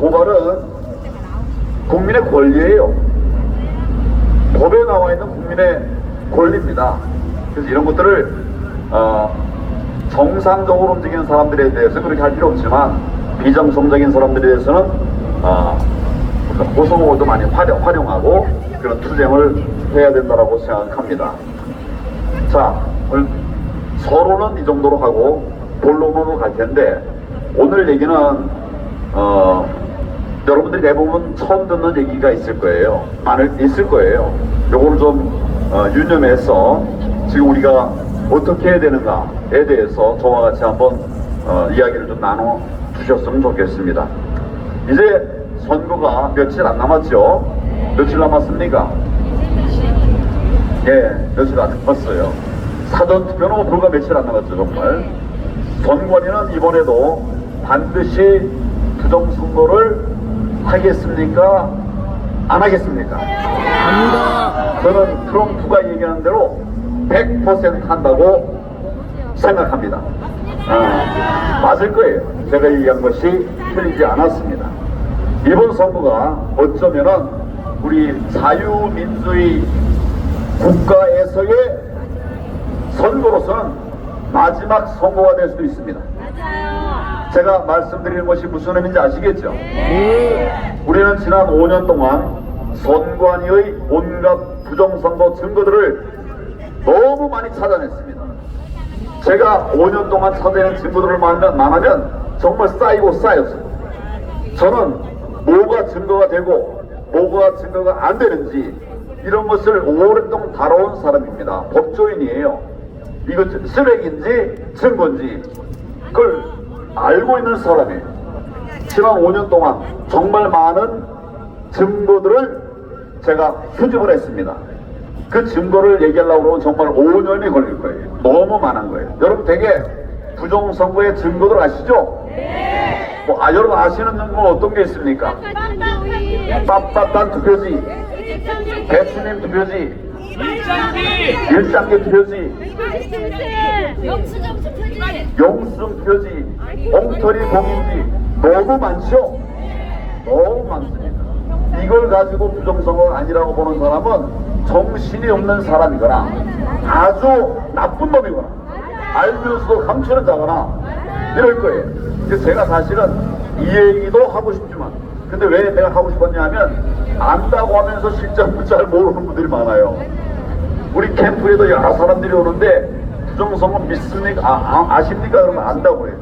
고발은 국민의 권리예요. 법에 나와 있는 국민의 권리입니다. 그래서 이런 것들을 정상적으로 움직이는 사람들에 대해서 그렇게 할 필요 없지만 비정상적인 사람들에 대해서는 고소고도 많이 활용하고 그런 투쟁을 해야 된다고 생각합니다. 자, 오늘 서로는 이 정도로 하고 본론으로 갈 텐데, 오늘 얘기는 여러분들이 대부분 처음 듣는 얘기가 있을 거예요. 있을 거예요. 요거를 좀 유념해서 지금 우리가 어떻게 해야 되는가에 대해서 저와 같이 한번 이야기를 좀 나눠 주셨으면 좋겠습니다. 이제 선거가 며칠 안 남았죠? 며칠 남았습니까? 예, 며칠 안 남았어요. 사전투표는 불과 며칠 안 남았죠, 정말. 선관위는 이번에도 반드시 부정선거를 하겠습니까? 안 하겠습니까? 합니다. 저는 트럼프가 얘기하는 대로 100% 한다고 생각합니다. 맞을 거예요. 제가 얘기한 것이 틀리지 않았습니다. 이번 선거가 어쩌면은 우리 자유민주주의 국가에서의 선거로서는 마지막 선거가 될 수도 있습니다. 맞아요. 제가 말씀드리는 것이 무슨 의미인지 아시겠죠? 네. 우리는 지난 5년 동안 선관위의 온갖 부정선거 증거들을 너무 많이 찾아냈습니다. 제가 5년 동안 찾아낸 증거들을 말하면 정말 쌓이고 쌓였어요. 저는 뭐가 증거가 되고 뭐가 증거가 안 되는지 이런 것을 오랫동안 다뤄온 사람입니다. 법조인이에요. 이거 쓰레기인지 증거인지 그걸 알고 있는 사람이에요. 지난 5년 동안 정말 많은 증거들을 제가 수집을 했습니다. 그 증거를 얘기하려고 그러면 정말 5년이 걸릴 거예요. 너무 많은 거예요. 여러분 되게 부정선거의 증거들 아시죠? 네. 여러분 아시는 증거 어떤 게 있습니까? 빳빳한 투표지, 대추님 투표지, 일장기 투표지, 영수증 투표지, 엉터리 공인지 너무 많죠? 너무 많습니다. 이걸 가지고 부정선거가 아니라고 보는 사람은 정신이 없는 사람이거나 아주 나쁜 놈이거나 알면서도 감추는 자거나 이럴 거예요. 그래서 제가 사실은 이 얘기도 하고 싶지만 근데 왜 내가 하고 싶었냐 하면 안다고 하면서 실제로 잘 모르는 분들이 많아요. 우리 캠프에도 여러 사람들이 오는데 부정선거 믿습니까? 아십니까? 그러면 안다고 해요.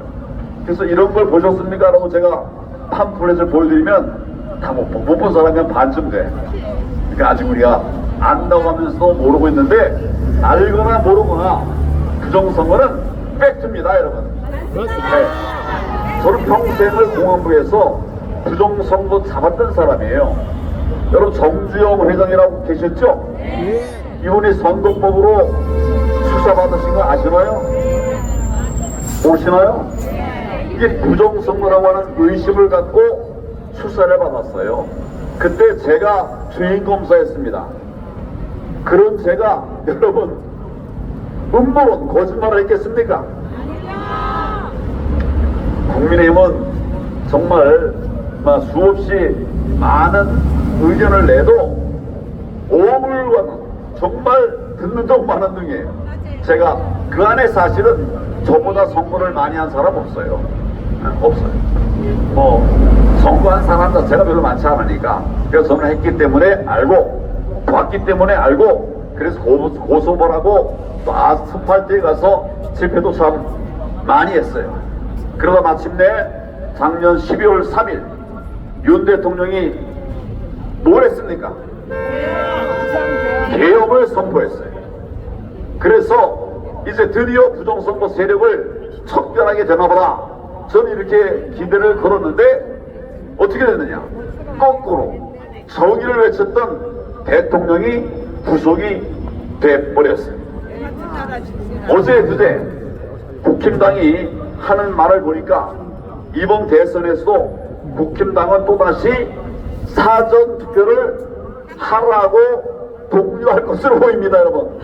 그래서 이런 걸 보셨습니까? 라고 제가 팜플렛을 보여드리면 다 못 본 사람이 한 반쯤 돼. 그러니까 아직 우리가 안다고 하면서도 모르고 있는데 알거나 모르거나 부정선거는 팩트입니다, 여러분. 네. 저는 평생을 공안부에서 부정선거 잡았던 사람이에요. 여러분 정주영 회장이라고 계셨죠? 이분이 선거법으로 수사받으신 거 아시나요? 모르시나요? 이게 부정선거라고 하는 의심을 갖고 수사를 받았어요. 그때 제가 주인검사였습니다. 그런 제가 여러분 음모론 거짓말을 했겠습니까? 국민의힘은 정말 수없이 많은 의견을 내도 오물과 정말 듣는 적 많은 중이에요. 제가 그 안에 사실은 저보다 선거를 많이 한 사람 없어요. 없어요. 선거한 사람 자체가 별로 많지 않으니까. 그래서 저는 했기 때문에 알고 봤기 때문에 알고 그래서 고소벌하고 또 아스팔트에 가서 집회도 참 많이 했어요. 그러다 마침내 작년 12월 3일 윤 대통령이 뭘 했습니까? 계엄을 선포했어요. 그래서 이제 드디어 부정선거 세력을 척결하게 되나보다 저는 이렇게 기대를 걸었는데 어떻게 됐느냐? 거꾸로 정의를 외쳤던 대통령이 구속이 돼버렸어요. 어제 그제 국힘당이 하는 말을 보니까 이번 대선에서도 국힘당은 또다시 사전투표를 하라고 독려할 것으로 보입니다, 여러분.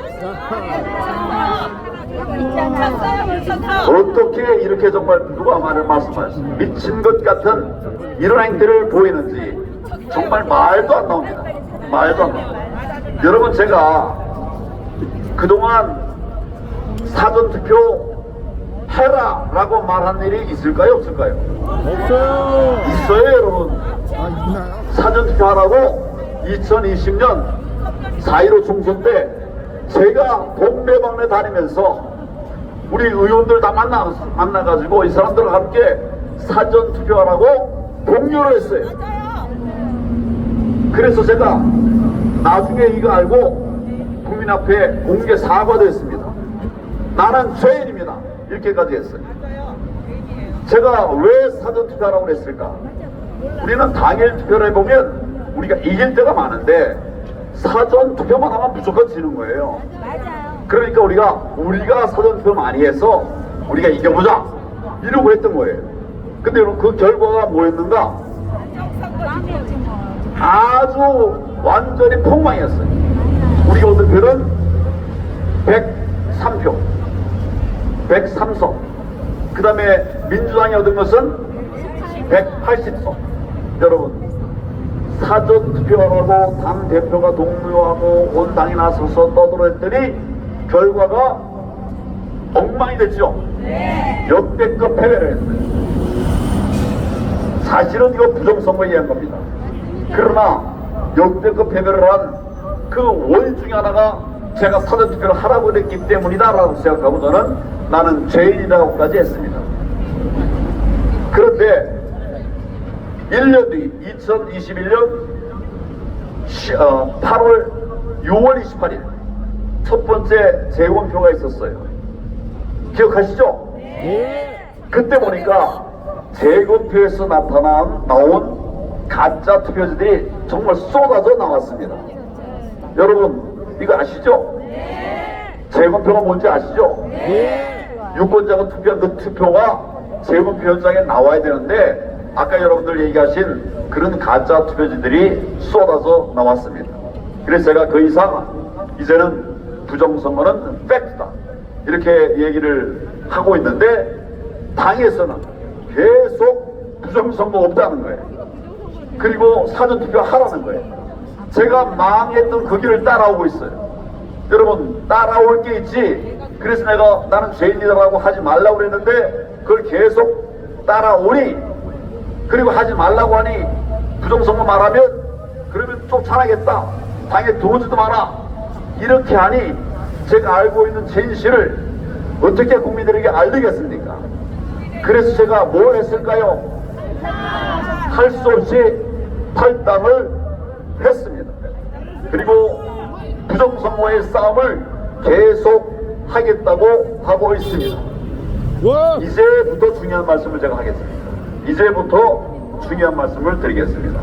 어떻게 이렇게 정말 누가 말씀하셨습니다. 미친 것 같은 이런 행태를 보이는지 정말 말도 안 나옵니다. 말도 안 나옵니다. 여러분, 제가 그동안 사전투표 해라 라고 말한 일이 있을까요, 없을까요? 없어요. 있어요, 여러분. 아, 있나요? 사전투표 하라고 2020년 4.15 총선 때 제가 동네방네 다니면서 우리 의원들 다 만나가지고 이 사람들과 함께 사전투표하라고 독려를 했어요. 그래서 제가 나중에 이거 알고 국민 앞에 공개 사과도 했습니다. 나는 죄인입니다. 이렇게까지 했어요. 제가 왜 사전투표하라고 그랬을까? 우리는 당일 투표를 해보면 우리가 이길 때가 많은데 사전투표만 하면 무조건 지는 거예요. 그러니까 우리가 사전투표 많이 해서 우리가 이겨보자 이러고 했던 거예요. 근데 여러분, 그 결과가 뭐였는가? 아주 완전히 폭망이었어요. 우리가 얻은 표는 103표 103석, 그 다음에 민주당이 얻은 것은 180석. 여러분, 사전투표하라고 당대표가 독려하고 온 당이 나서서 떠들어했더니 결과가 엉망이 됐죠. 역대급 패배를 했어요. 사실은 이거 부정선거에 의한 겁니다. 그러나 역대급 패배를 한 그 원인 중에 하나가 제가 사전투표를 하라고 했기 때문이다 라고 생각하고 저는 나는 죄인이라고까지 했습니다. 그런데 1년 뒤 2021년 8월 6월 28일 첫 번째 재검표가 있었어요. 기억하시죠? 예. 그때 보니까 재검표에서 나온 가짜 투표지들이 정말 쏟아져 나왔습니다. 여러분, 이거 아시죠? 재검표가 뭔지 아시죠? 예. 유권자가 투표한 그 투표가 재검표 현장에 나와야 되는데 아까 여러분들 얘기하신 그런 가짜 투표지들이 쏟아져 나왔습니다. 그래서 제가 그 이상 이제는 부정선거는 팩트다 이렇게 얘기를 하고 있는데 당에서는 계속 부정선거 없다는 거예요. 그리고 사전투표 하라는 거예요. 제가 망했던 그 길을 따라오고 있어요. 여러분, 따라올 게 있지. 그래서 나는 죄인이라고 하지 말라고 그랬는데 그걸 계속 따라오니, 그리고 하지 말라고 하니 부정선거 말하면 그러면 쫓아나겠다, 당에 들어오지도 마라 이렇게 하니 제가 알고 있는 진실을 어떻게 국민들에게 알리겠습니까? 그래서 제가 뭘 했을까요? 할 수 없이 탈당을 했습니다. 그리고 부정선거의 싸움을 계속 하겠다고 하고 있습니다. 와. 이제부터 중요한 말씀을 제가 하겠습니다. 이제부터 중요한 말씀을 드리겠습니다.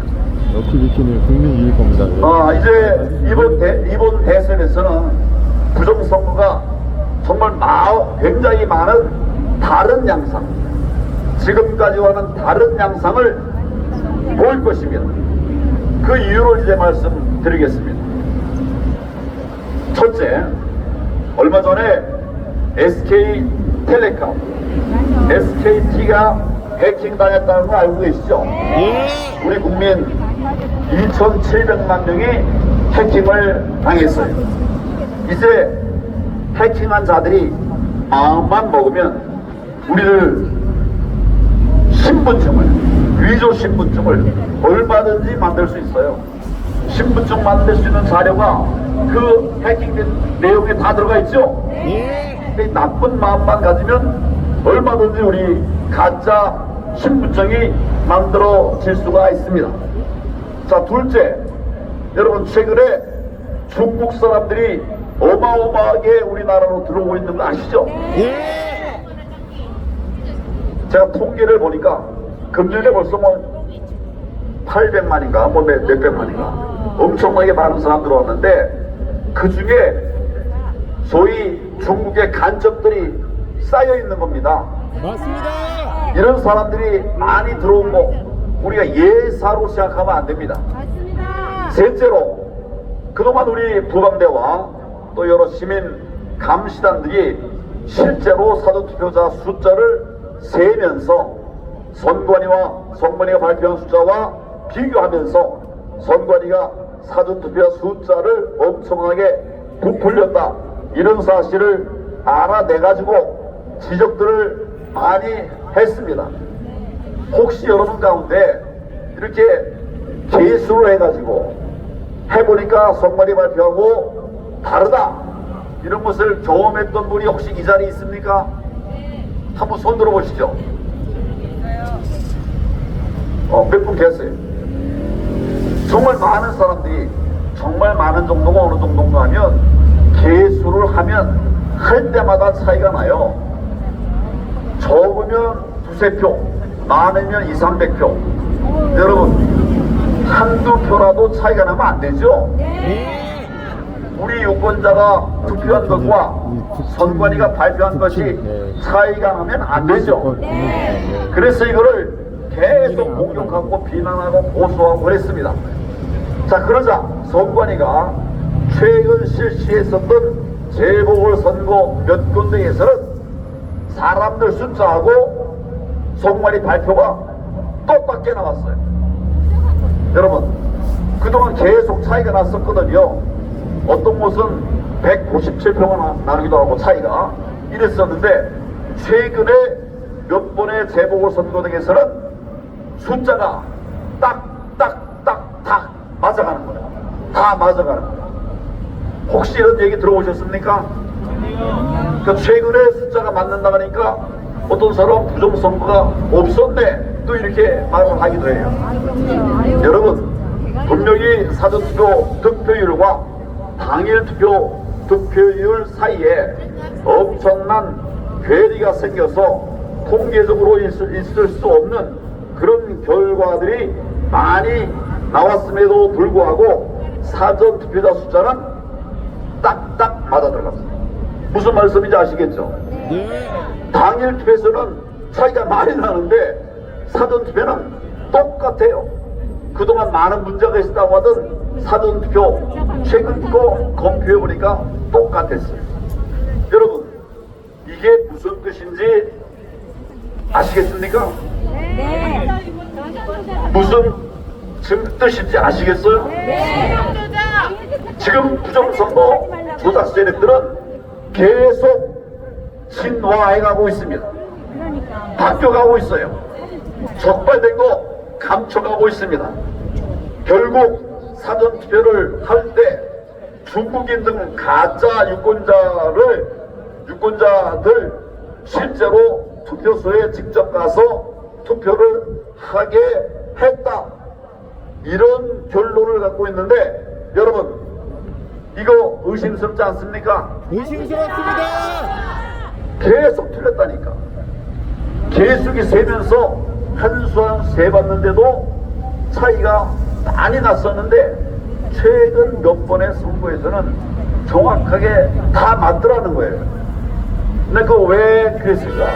TV키는 국민유일입니다. 이제 이번 대선에서는 부정선거가 정말 굉장히 많은 다른 양상, 지금까지와는 다른 양상을 보일 것입니다. 그 이유를 이제 말씀드리겠습니다. 첫째, 얼마 전에 SK텔레콤, SKT가 해킹당했다는 거 알고 계시죠? 예. 우리 국민 2,700만 명이 해킹을 당했어요. 이제 해킹한 자들이 마음만 먹으면 우리를 신분증을, 위조 신분증을 얼마든지 만들 수 있어요. 신분증 만들 수 있는 자료가 그 해킹된 내용에 다 들어가 있죠? 예. 근데 나쁜 마음만 가지면 얼마든지 우리 가짜 신분증이 만들어질 수가 있습니다. 자, 둘째, 여러분, 최근에 중국 사람들이 어마어마하게 우리나라로 들어오고 있는 거 아시죠? 예. 제가 통계를 보니까 금년에 벌써 800만인가 몇백만인가 엄청나게 많은 사람 들어왔는데 그 중에 소위 중국의 간첩들이 쌓여 있는 겁니다. 맞습니다. 이런 사람들이 많이 들어온 거 우리가 예사로 생각하면 안 됩니다. 셋째로, 그동안 우리 부방대와 또 여러 시민 감시단들이 실제로 사전투표자 숫자를 세면서 선관위가 발표한 숫자와 비교하면서 선관위가 사전투표자 숫자를 엄청나게 부풀렸다, 이런 사실을 알아내가지고 지적들을 많이 했습니다. 혹시 여러분 가운데 이렇게 개수를 해가지고 해보니까 선관위 발표하고 다르다, 이런 것을 경험했던 분이 혹시 이 자리에 있습니까? 한번 손 들어보시죠. 몇 분 계세요? 정말 많은 사람들이, 정말 많은 정도가 어느 정도인가 하면 개수를 하면 할 때마다 차이가 나요. 적으면 두세 표, 많으면 200~300표. 여러분, 한두 표라도 차이가 나면 안 되죠? 우리 유권자가 투표한 것과 선관위가 발표한 것이 차이가 나면 안 되죠. 그래서 이거를 계속 공격하고 비난하고 고소하고 그랬습니다. 자, 그러자 선관위가 최근 실시했었던 재보궐선거 몇 군데에서는 사람들 숫자하고 선관위 발표가 똑같게 나왔어요. 여러분, 그동안 계속 차이가 났었거든요. 어떤 곳은 197표가 나누기도 하고 차이가 이랬었는데, 최근에 몇 번의 재보궐선거 등에서는 숫자가 딱 맞아가는 거예요. 다 맞아가는 거예요. 혹시 이런 얘기 들어보셨습니까? 그러니까 최근에 숫자가 맞는다 그러니까 어떤 사람은 부정선거가 없었네, 또 이렇게 말을 하기도 해요. 여러분, 분명히 사전투표 득표율과 당일 투표 득표율 사이에 엄청난 괴리가 생겨서 통계적으로 있을 수 없는 그런 결과들이 많이 나왔음에도 불구하고 사전투표자 숫자는 딱딱 맞아들어갔습니다. 무슨 말씀인지 아시겠죠? 당일 투표에서는 차이가 많이 나는데 사전투표는 똑같아요. 그동안 많은 문제가 있었다고 하던 사전투표 최근 거 검토해보니까 똑같았어요. 여러분, 이게 무슨 뜻인지 아시겠습니까? 무슨 뜻인지 아시겠어요? 지금 부정선거 조작 세력들은 계속 진화해가고 있습니다. 바뀌어가고 있어요. 적발된 거 감춰가고 있습니다. 결국 사전투표를 할 때 중국인 등 가짜 유권자들 실제로 투표소에 직접 가서 투표를 하게 했다, 이런 결론을 갖고 있는데, 여러분, 이거 의심스럽지 않습니까? 의심스럽습니다. 계속 틀렸다니까. 계속이 세면서 한 수 한 수 세봤는데도 차이가 많이 났었는데, 최근 몇 번의 선거에서는 정확하게 다 맞더라는 거예요. 근데 그거 왜 그랬을까?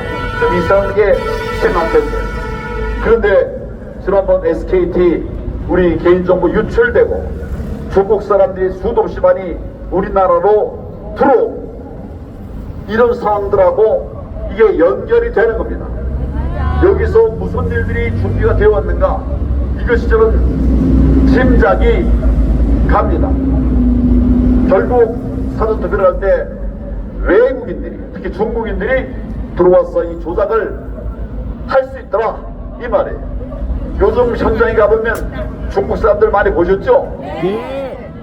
좀 이상하게 생각했어요. 그런데 지난번 SKT 우리 개인정보 유출되고 중국 사람들이 수도 없이 많이 우리나라로 들어오고 이런 상황들하고 이게 연결이 되는 겁니다. 여기서 무슨 일들이 준비가 되어 왔는가, 이것이 저는 짐작이 갑니다. 결국 사전투표를 할 때 외국인들이, 특히 중국인들이 들어와서 이 조작을 할 수 있더라, 이 말이에요. 요즘 현장에 가보면 중국 사람들 많이 보셨죠?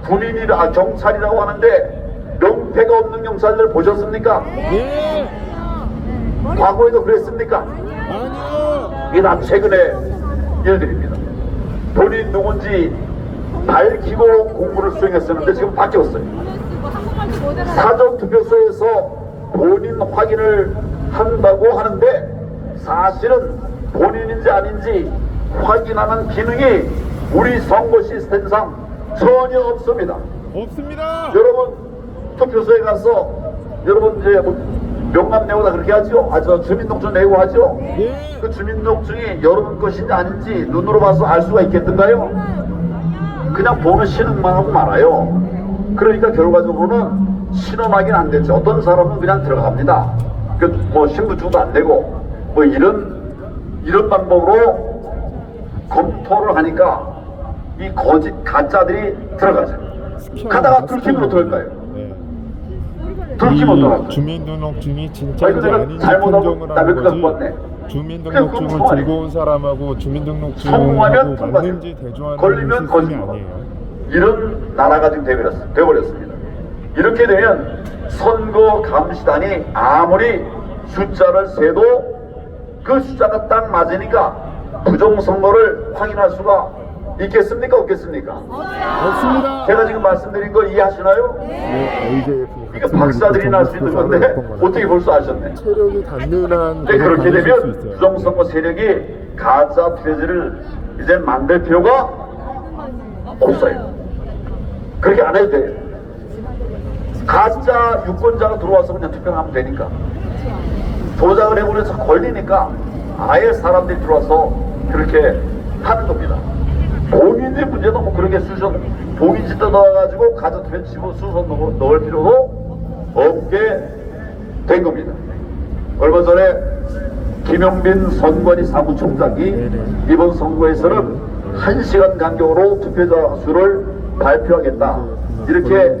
군인이라 경찰이라고 하는데 명패가 없는 경찰들 보셨습니까? 과거에도 그랬습니까? 아니요. 이게 다 최근의 일들입니다. 본인 누군지 밝히고 공부를 수행했었는데 지금 바뀌었어요. 사전투표소에서 본인 확인을 한다고 하는데 사실은 본인인지 아닌지 확인하는 기능이 우리 선거 시스템상 전혀 없습니다. 없습니다. 여러분, 투표소에 가서 여러분 이제 명함 내고다 그렇게 하죠? 저 주민등록증 내고 하죠? 그 주민등록증이 여러분 것인지 아닌지 눈으로 봐서 알 수가 있겠던가요? 그냥 보는 신음만 하고 말아요. 그러니까 결과적으로는 신음하기는 안 되죠. 어떤 사람은 그냥 들어갑니다. 뭐 신분증도 안 되고 뭐 이런 방법으로 검토를 하니까 이 거짓 가짜들이 들어가죠. 가다가 들키면 어떨까요? 들키면 어떨까요? 주민등록증이 진짜인지 내가 아닌지 잘못하고 판정을 남의 하는 거 갖고 거지. 왔네. 주민등록증을 그럼 들고 온 사람하고 주민등록증하고 성공하면 맞는지 대조하는 걸리면 시스템이 거짓말. 아니에요. 이런 나라가 지금 돼버렸습니다. 이렇게 되면 선거 감시단이 아무리 숫자를 세도 그 숫자가 딱 맞으니까 부정선거를 확인할 수가 있겠습니까? 없겠습니까? 없습니다. 제가 지금 말씀드린 거 이해하시나요? AJF 이게 박사들이 날 수 있는 건데 어떻게 벌써 아셨네? 체력이 닿는 네, 그렇게 수 되면 있어요. 부정선거 세력이 가짜 투표지를 이제 만들 필요가 없어요. 그렇게 안 해도 돼요. 가짜 유권자가 들어와서 그냥 투표하면 되니까. 조작을 해버려서 걸리니까 아예 사람들이 들어와서 그렇게 하는 겁니다. 봉인의 문제도 뭐 그렇게 봉인지 뜯어가지고 가짜 투표 치고 수선 넣을 필요도 없게 된 겁니다. 얼마 전에 김용빈 선관위 사무총장이 이번 선거에서는 1시간 간격으로 투표자 수를 발표하겠다 이렇게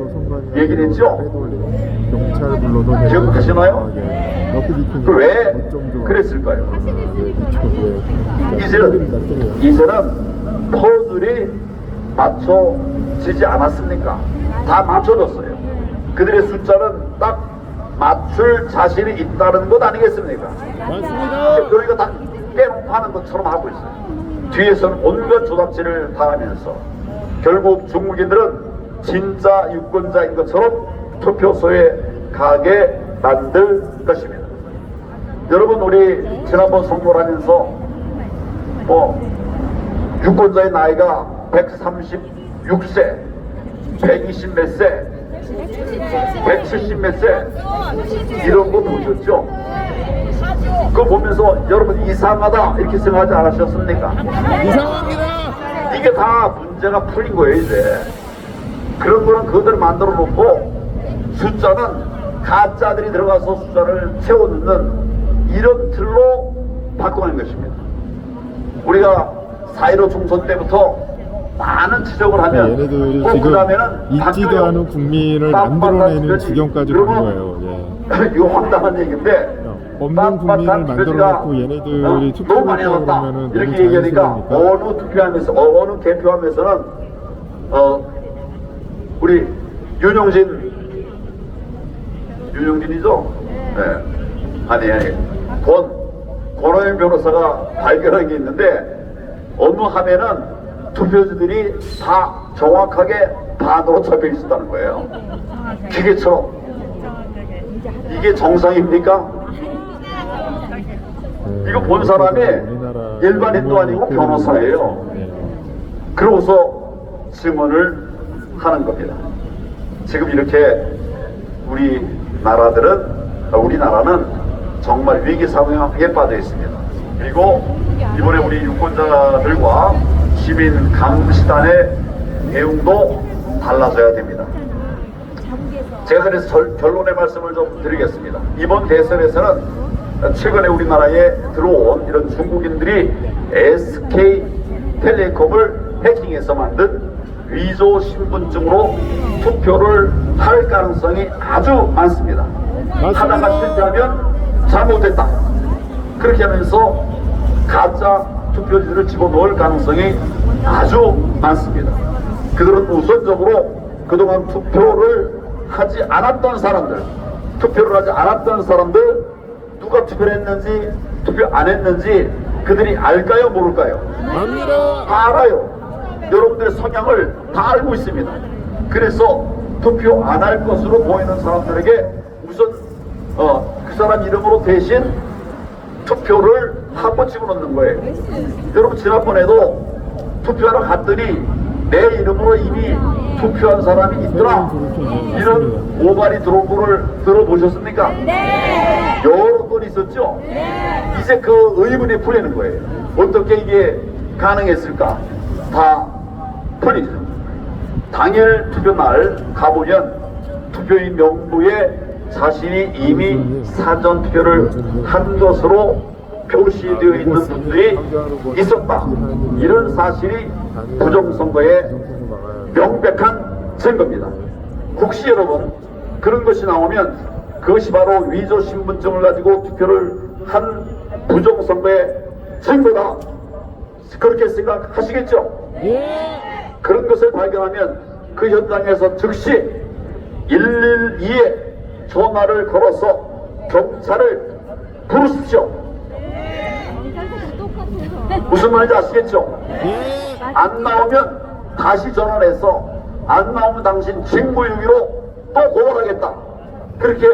얘기를 했죠. 경찰 불러도 기억하시나요? 왜 그랬을까요? 이제는 퍼즐이 맞춰지지 않았습니까? 다 맞춰졌어요. 그들의 숫자는 딱 맞출 자신이 있다는 것 아니겠습니까? 맞습니다. 그러니까 다 빼놓고 하는 것처럼 하고 있어요. 뒤에서는 온갖 조작질을 당하면서 결국 중국인들은 진짜 유권자인 것처럼 투표소에 가게 만들 것입니다. 여러분, 우리 지난번 선거를 하면서 유권자의 나이가 136세, 120 몇 세, 170 몇 세 이런 거 보셨죠? 그거 보면서 여러분 이상하다 이렇게 생각하지 않으셨습니까? 이상합니다. 이게 다 문제가 풀린 거예요. 이제 그런 거는 그들을 만들어 놓고 숫자는 가짜들이 들어가서 숫자를 채워넣는 이런 틀로 바꿔가는 것입니다. 우리가 4.15 총선 때부터 많은 지적을 하면 얘네들이 꼭 지금 그다음에는 있지도 바뀌어요. 않은 국민을 만들어내는 지경까지 간 거예요. 예. 이거 황당한 얘기인데 없는 국민을 만들어놓고 얘네들이 너무 투표를 많이 했다 나왔다 그러면은 이렇게 너무 얘기하니까 자연스러우니까. 어느 개표하면서는 우리 윤용진이죠? 네. 아니 권호영 변호사가 발견한 게 있는데 어느 화면은 투표지들이 다 정확하게 반으로 접혀 있었다는 거예요. 기계처럼. 이게 정상입니까? 이거 본 사람이 일반인도 아니고 변호사예요. 그러고서 증언을 하는 겁니다. 지금 이렇게 우리나라는 정말 위기 상황에 빠져 있습니다. 그리고 이번에 우리 유권자들과 시민 감시단의 대응도 달라져야 됩니다. 제가 그래서 결론의 말씀을 좀 드리겠습니다. 이번 대선에서는 최근에 우리나라에 들어온 이런 중국인들이 SK텔레콤을 해킹해서 만든 위조 신분증으로 투표를 할 가능성이 아주 많습니다. 하다가 실패하면 잘못됐다. 그렇게 하면서 가짜 투표지를 집어넣을 가능성이 아주 많습니다. 그들은 우선적으로 그동안 투표를 하지 않았던 사람들, 누가 투표를 했는지 투표 안 했는지 그들이 알까요 모를까요? 압니다. 다 알아요. 여러분들의 성향을 다 알고 있습니다. 그래서 투표 안 할 것으로 보이는 사람들에게 우선 그 사람 이름으로 대신 투표를 한번 집어넣는 거예요. 여러분 지난번에도 투표하러 갔더니 내 이름으로 이미 투표한 사람이 있더라. 이런 오바리 들어온 거를 들어보셨습니까? 네. 여러 건 있었죠? 네. 이제 그 의문이 풀리는 거예요. 어떻게 이게 가능했을까? 다 풀리죠. 당일 투표날 가보면 투표인 명부에 자신이 이미 사전투표를 한 것으로 표시되어 있는 분들이 있었다. 이런 사실이 부정선거의 명백한 증거입니다. 혹시 여러분 그런 것이 나오면 그것이 바로 위조신분증을 가지고 투표를 한 부정선거의 증거다, 그렇게 생각하시겠죠? 그런 것을 발견하면 그 현장에서 즉시 112에 전화를 걸어서 경찰을 부르십시오. 무슨 말인지 아시겠죠? 안 나오면 다시 전화를 해서 안 나오면 당신 직무유기로 또 고발하겠다, 그렇게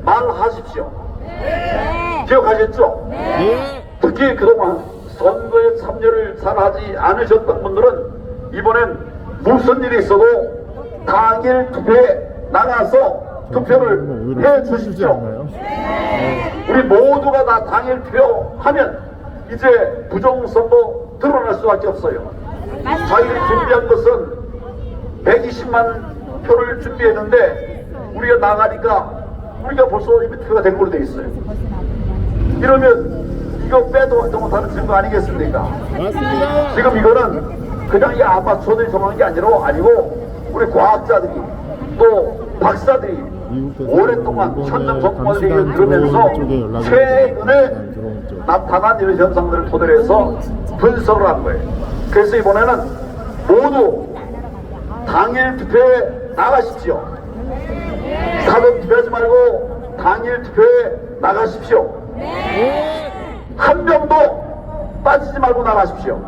말하십시오. 기억하셨죠? 특히 그동안 선거에 참여를 잘 하지 않으셨던 분들은 이번엔 무슨 일이 있어도 당일 투표에 나가서 투표를 해 주십시오. 우리 모두가 다 당일 투표하면 이제 부정선거 드러날 수밖에 없어요. 저희들이 준비한 것은 120만 표를 준비했는데 우리가 나가니까 우리가 벌써 이미 투표가 된 걸로 돼 있어요. 이러면 이거 빼도 못하는 증거 아니겠습니까? 맞습니다. 지금 이거는 그냥 이 아마추어들이 정한 게 아니고 우리 과학자들이 또 박사들이 오랫동안 현장 전문가들 얘기를 들으면서 최근에 나타난 이런 현상들을 토대로 해서 분석을 한 거예요. 그래서 이번에는 모두 당일 투표에 나가십시오. 사전 투표하지 말고 당일 투표에 나가십시오. 한 명도 빠지지 말고 나가십시오.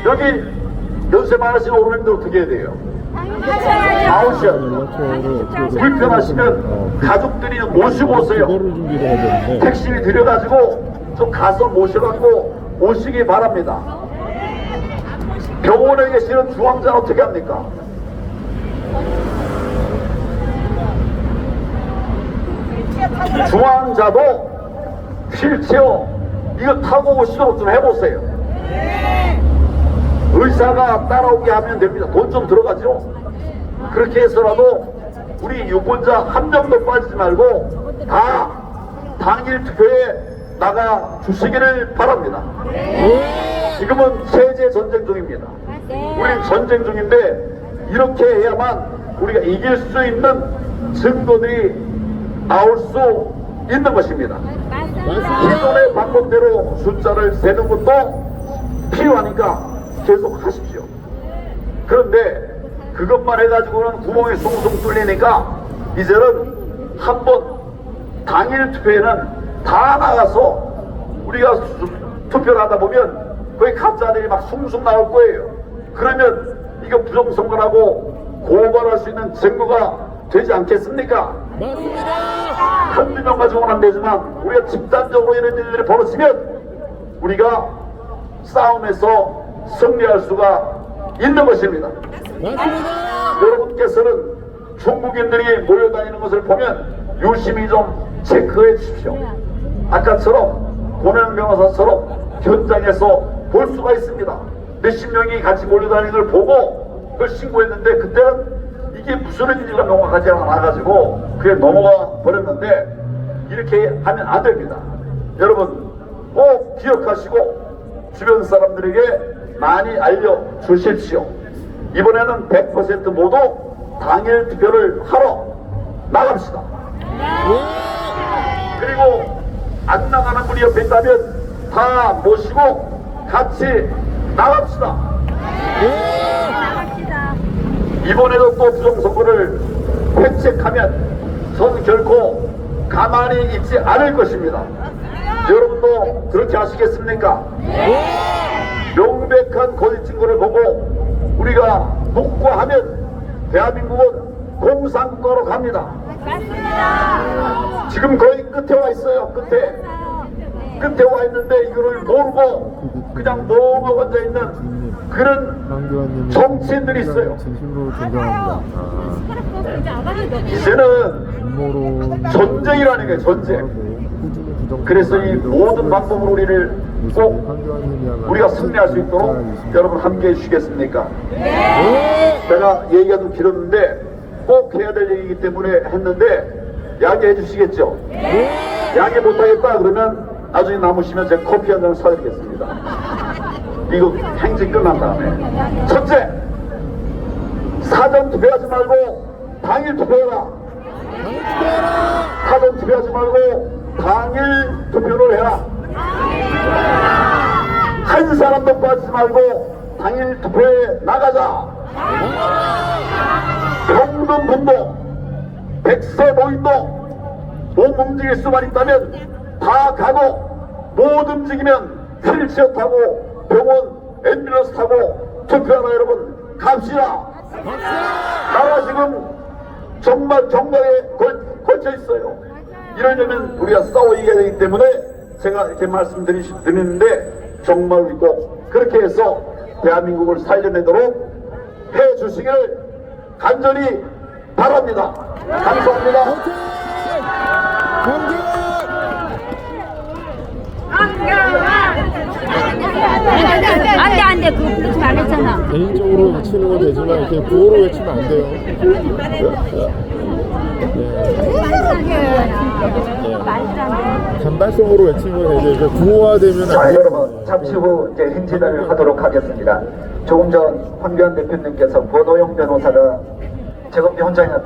여기 연세 많으신 어른들 어떻게 해야 돼요? 나오셔. 불편하시면 가족들이 모시고 오세요. 택시비 들여가지고 좀 가서 모셔갖고 오시기 바랍니다. 병원에 계시는 중환자는 어떻게 합니까? 중환자도 휠체어 이거 타고 오시도록 좀 해보세요. 의사가 따라오게 하면 됩니다. 돈 좀 들어가죠. 그렇게 해서라도 우리 유권자 한 명도 빠지지 말고 다 당일 투표에 나가 주시기를 바랍니다. 지금은 세제 전쟁 중입니다. 우린 전쟁 중인데 이렇게 해야만 우리가 이길 수 있는 증거들이 나올 수 있는 것입니다. 기존의 방법대로 숫자를 세는 것도 필요하니까 계속 하십시오. 그런데 그것만 해가지고는 구멍이 숭숭 뚫리니까 이제는 한번 당일 투표에는 다 나가서 우리가 투표를 하다 보면 거의 가짜들이 막 숭숭 나올 거예요. 그러면 이거 부정선거라고 고발할 수 있는 증거가 되지 않겠습니까? 맞습니다. 한두 명 가지고는 안 되지만 우리가 집단적으로 이런 일들이 벌어지면 우리가 싸움에서 승리할 수가 있는 것입니다. 맞습니다. 여러분께서는 중국인들이 모여다니는 것을 보면 유심히 좀 체크해 주십시오. 아까처럼 고명 변호사처럼 현장에서 볼 수가 있습니다. 몇십 명이 같이 몰려다니는 걸 보고 그걸 신고했는데 그때는 이게 무슨 일인지가 명확하지 않아가지고 그게 넘어가 버렸는데 이렇게 하면 안 됩니다. 여러분 꼭 기억하시고 주변 사람들에게 많이 알려주십시오. 이번에는 100% 모두 당일 투표를 하러 나갑시다. 그리고 안 나가는 분이 옆에 있다면 다 모시고 같이 나갑시다. 이번에도 또 부정선거를 획책하면 전 결코 가만히 있지 않을 것입니다. 여러분도 그렇게 하시겠습니까? 명백한 거짓 증거를 보고 우리가 묵과하면 대한민국은 공산국가로 갑니다. 지금 거의 끝에 와 있어요. 끝에 와 있는데 이거를 모르고 그냥 멍하고 앉아 있는 그런 정치인들이 있어요. 진심으로 존경합니다. 이제는 전쟁이라는 게 전쟁. 그래서 이 모든 방법으로 우리를 꼭 우리가 승리할 수 있도록 여러분 함께 해주시겠습니까? 제가 얘기가 좀 길었는데 꼭 해야 될 얘기이기 때문에 했는데 양해해 주시겠죠? 양해 못하겠다 그러면 나중에 남으시면 제가 커피 한 잔 사드리겠습니다. 이거 행진 끝난 다음에. 첫째, 사전 투표하지 말고 당일 투표해라. 사전 투표하지 말고 당일 투표를 해라. 한 사람도 빠지지 말고 당일 투표에 나가자. 평등분도, 백세 모임도 못 움직일 수만 있다면 다 가고, 못 움직이면 휠체어 타고 병원 앰뷸런스 타고 투표하라. 여러분 갑시다. 나라 지금 정말 정강에 걸쳐 있어요. 이러려면 우리가 싸워 이겨야 되기 때문에 제가 이렇게 말씀드리는데 정말 우리 꼭 그렇게 해서 대한민국을 살려내도록 해 주시길 간절히 바랍니다. 감사합니다. 안돼 그거 그렇지 말랬잖아. 개인적으로 외치는 건 되지만 이렇게 구호로 외치면 안 돼요. 단발성으로 외치는 건 되죠. 구호화되면 자, 여러분 잠시 후 이제 행진을 하도록 하겠습니다. 조금 전 황교안 대표님께서 권오영 변호사가 재검표 현장에